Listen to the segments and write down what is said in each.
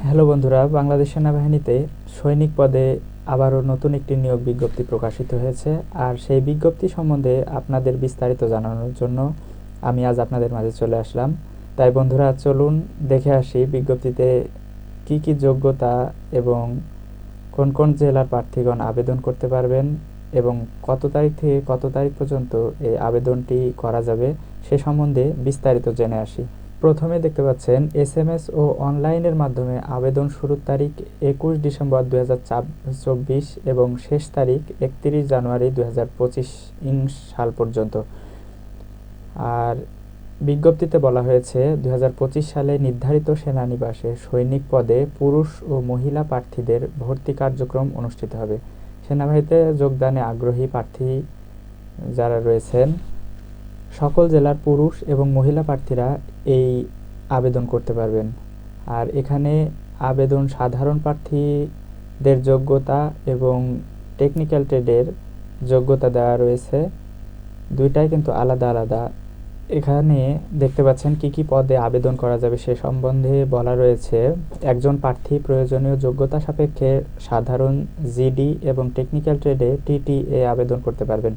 Hello বন্ধুরা, বাংলাদেশ সেনাবাহিনীতে সৈনিক পদে আবারও নতুন একটি নিয়োগ বিজ্ঞপ্তি প্রকাশিত হয়েছে। আর সেই বিজ্ঞপ্তি সম্বন্ধে আপনাদের বিস্তারিত জানানোর জন্য আমি আজ আপনাদের মাঝে চলে আসলাম। তাই বন্ধুরা, চলুন দেখে আসি বিজ্ঞপ্তিতে কি কি যোগ্যতা এবং কোন কোন জেলার প্রার্থীগণ আবেদন করতে পারবেন এবং কত তারিখ থেকে কত তারিখ পর্যন্ত এই আবেদনটি করা যাবে সে সম্বন্ধে বিস্তারিত জেনে আসি। প্রথমে দেখতে পাচ্ছেন এসএমএস ও অনলাইনের মাধ্যমে আবেদন শুরুর তারিখ 21 ডিসেম্বর 2024 এবং শেষ তারিখ 31 জানুয়ারি 2025 সাল পর্যন্ত। আর বিজ্ঞপ্তিতে বলা হয়েছে 2025 সালে নির্ধারিত সেনানিবাসে সৈনিক পদে পুরুষ ও মহিলা প্রার্থীদের ভর্তি কার্যক্রম অনুষ্ঠিত হবে। সেনাবাহিনীতে যোগদানে আগ্রহী প্রার্থী যারা রয়েছেন সকল জেলার পুরুষ এবং মহিলা প্রার্থীরা এই আবেদন করতে পারবেন। আর এখানে আবেদন সাধারণ প্রার্থীদের যোগ্যতা এবং টেকনিক্যাল ট্রেডের যোগ্যতা দেওয়া রয়েছে, দুইটাই কিন্তু আলাদা আলাদা। এখানে দেখতে পাচ্ছেন কি কি পদে আবেদন করা যাবে সে সম্বন্ধে বলা রয়েছে। একজন প্রার্থী প্রয়োজনীয় যোগ্যতা সাপেক্ষে সাধারণ জিডি এবং টেকনিক্যাল ট্রেডে টিটিএ আবেদন করতে পারবেন।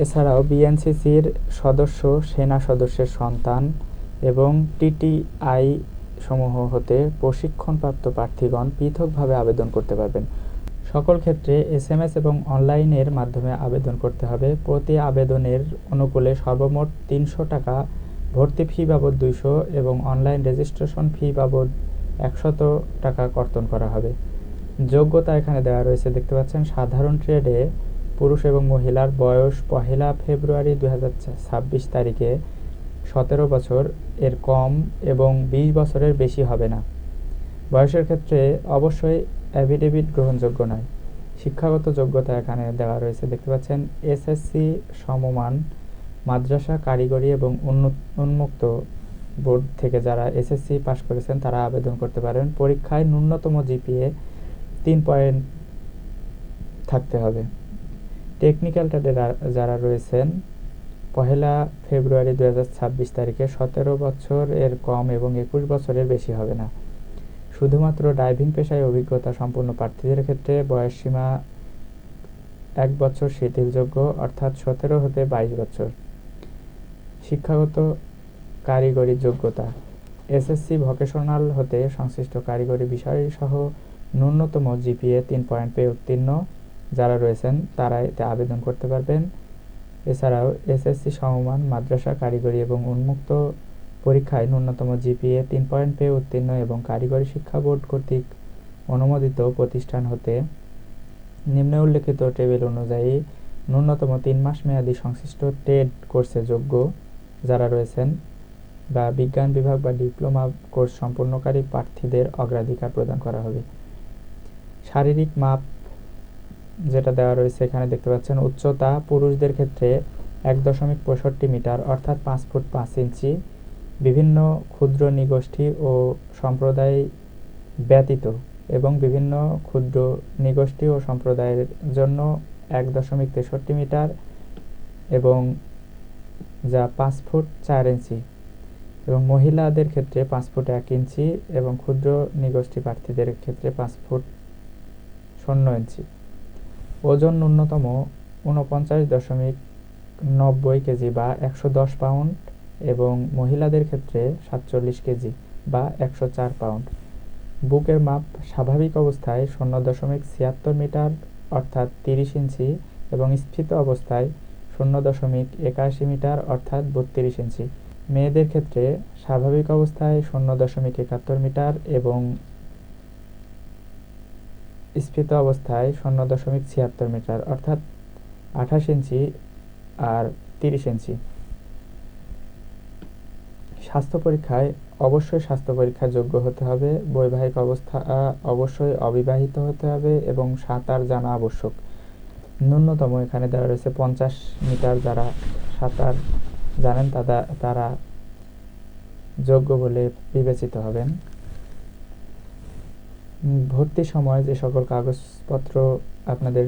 এছাড়াও বিএনসিসির সদস্য, সেনা সদস্যের সন্তান এবং টিটিআই সমূহ হতে প্রশিক্ষণপ্রাপ্ত প্রার্থীগণ পৃথকভাবে আবেদন করতে পারবেন। সকল ক্ষেত্রে এসএমএস এবং অনলাইনের মাধ্যমে আবেদন করতে হবে। প্রতি আবেদনের অনুকূলে সর্বমোট 300 টাকা, ভর্তি ফি বাবদ 200 এবং অনলাইন রেজিস্ট্রেশন ফি বাবদ 100 টাকা কর্তন করা হবে। যোগ্যতা এখানে দেওয়া রয়েছে, দেখতে পাচ্ছেন। সাধারণ ট্রেডে পুরুষ এবং মহিলার বয়স 1 ফেব্রুয়ারি 2026 তারিখে 17 বছর এর কম এবং 20 বছরের বেশি হবে না। বয়সের ক্ষেত্রে অবশ্যই অ্যাফিডেভিট গ্রহণযোগ্য নয়। শিক্ষাগত যোগ্যতা এখানে দেওয়া রয়েছে, দেখতে পাচ্ছেন। এসএসসি সমমান মাদ্রাসা, কারিগরি এবং উন্মুক্ত বোর্ড থেকে যারা এসএসসি পাশ করেছেন তারা আবেদন করতে পারেন। পরীক্ষায় ন্যূনতম জিপিএ 3 পয়েন্ট থাকতে হবে। টেকনিক্যাল ট্রেডে যারা রয়েছেন 1 ফেব্রুয়ারি 2026 তারিখে 17 বছর এর কম এবং 21 বছরের বেশি হবে না। শুধুমাত্র ড্রাইভিং পেশায় অভিজ্ঞতা সম্পন্ন প্রার্থীদের ক্ষেত্রে বয়সসীমা 1 বছর শিথিলযোগ্য, অর্থাৎ 17 হতে 22 বছর। শিক্ষাগত কারিগরি যোগ্যতা এসএসসি ভোকেশনাল হতে সংশ্লিষ্ট কারিগরি বিষয় সহ ন্যূনতম জিপিএ 3 পয়েন্ট পেয়ে উত্তীর্ণ যারা রয়েছেন তারা এতে আবেদন করতে পারবেন। এছাড়াও এসএসসি সমমান মাদ্রাসা, কারিগরি এবং উন্মুক্ত পরীক্ষায় ন্যূনতম জিপিএ 3 পয়েন্ট পেয়ে উত্তীর্ণ এবং কারিগরি শিক্ষা বোর্ড কর্তৃক অনুমোদিত প্রতিষ্ঠান হতে নিম্নে উল্লেখিত টেবিল অনুযায়ী ন্যূনতম 3 মাস মেয়াদী সংশ্লিষ্ট ট্রেড কোর্সে যোগ্য যারা রয়েছেন বা বিজ্ঞান বিভাগ বা ডিপ্লোমা কোর্স সম্পূর্ণকারী প্রার্থীদের অগ্রাধিকার প্রদান করা হবে। শারীরিক মাপ যেটা দেওয়া রয়েছে এখানে দেখতে পাচ্ছেন। উচ্চতা পুরুষদের ক্ষেত্রে 1.65 মিটার, অর্থাৎ 5 ফুট 5 ইঞ্চি। বিভিন্ন ক্ষুদ্র নিগোষ্ঠী ও সম্প্রদায় ব্যতীত এবং বিভিন্ন ক্ষুদ্র নিগোষ্ঠী ও সম্প্রদায়ের জন্য 1.63 মিটার এবং যা 5 ফুট 4 ইঞ্চি, এবং মহিলাদের ক্ষেত্রে 5 ফুট 1 ইঞ্চি এবং ক্ষুদ্র নিগোষ্ঠী প্রার্থীদের ক্ষেত্রে 5 ফুট 0 ইঞ্চি। ওজন ন্যূনতম 49.90 কেজি বা 110 পাউন্ড এবং মহিলাদের ক্ষেত্রে 47 কেজি বা 104 পাউন্ড। বুকের মাপ স্বাভাবিক অবস্থায় 0.76 মিটার, অর্থাৎ 30 ইঞ্চি এবং স্ফীত অবস্থায় 0.81 মিটার, অর্থাৎ 32 ইঞ্চি। মেয়েদের ক্ষেত্রে স্বাভাবিক অবস্থায় 0.71 মিটার এবং স্ফীত অবস্থায় 0.76 মিটার, অর্থাৎ 28 ইঞ্চি আর 30 ইঞ্চি। স্বাস্থ্য পরীক্ষায় অবশ্যই স্বাস্থ্য পরীক্ষা যোগ্য হতে হবে। বৈবাহিক অবস্থা অবশ্যই অবিবাহিত হতে হবে এবং সাঁতার জানা আবশ্যক। ন্যূনতম এখানে দেওয়া রয়েছে 50 মিটার। যারা সাঁতার জানেন তারা যোগ্য বলে বিবেচিত হবেন। ভর্তির সময় যে সকল কাগজপত্র আপনাদের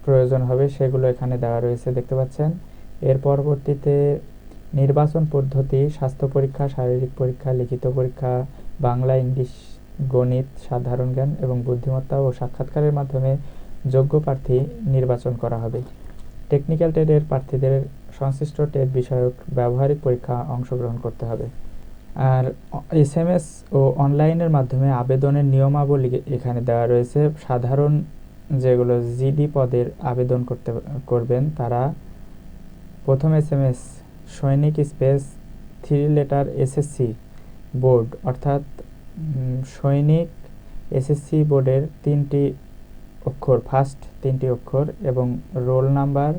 প্রয়োজন হবে সেগুলো এখানে দেওয়া রয়েছে, দেখতে পাচ্ছেন। এর পরবর্তীতে নির্বাচন পদ্ধতি: স্বাস্থ্য পরীক্ষা, শারীরিক পরীক্ষা, লিখিত পরীক্ষা, বাংলা, ইংলিশ গণিত, সাধারণ জ্ঞান এবং বুদ্ধিমত্তা ও সাক্ষাৎকারের মাধ্যমে যোগ্য প্রার্থী নির্বাচন করা হবে। টেকনিক্যাল ট্রেডের প্রার্থীদের সংশ্লিষ্ট ট্রেড বিষয়ক ব্যবহারিক পরীক্ষা অংশগ্রহণ করতে হবে। আর SMS ও অনলাইনের মাধ্যমে আবেদনের নিয়মাবলী এখানে দেওয়া রয়েছে। সাধারণ যেগুলো জিডি পদের আবেদন করবেন তারা প্রথম SMS সৈনিক স্পেস 3 লেটার SSC বোর্ড অর্থাৎ সৈনিক SSC বোর্ডের 3টি অক্ষর, ফার্স্ট 3টি অক্ষর এবং রোল নাম্বার,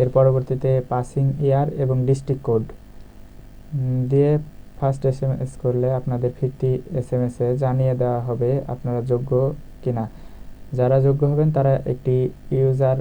এর পরবর্তীতে পাসিং ইয়ার এবং ডিস্ট্রিক্ট কোড দিয়ে ফার্স্ট SMS করলে আপনাদের ফিরতি SMS-এ জানিয়ে দেওয়া হবে আপনারা যোগ্য কিনা। যারা যোগ্য হবেন তারা একটি ইউজার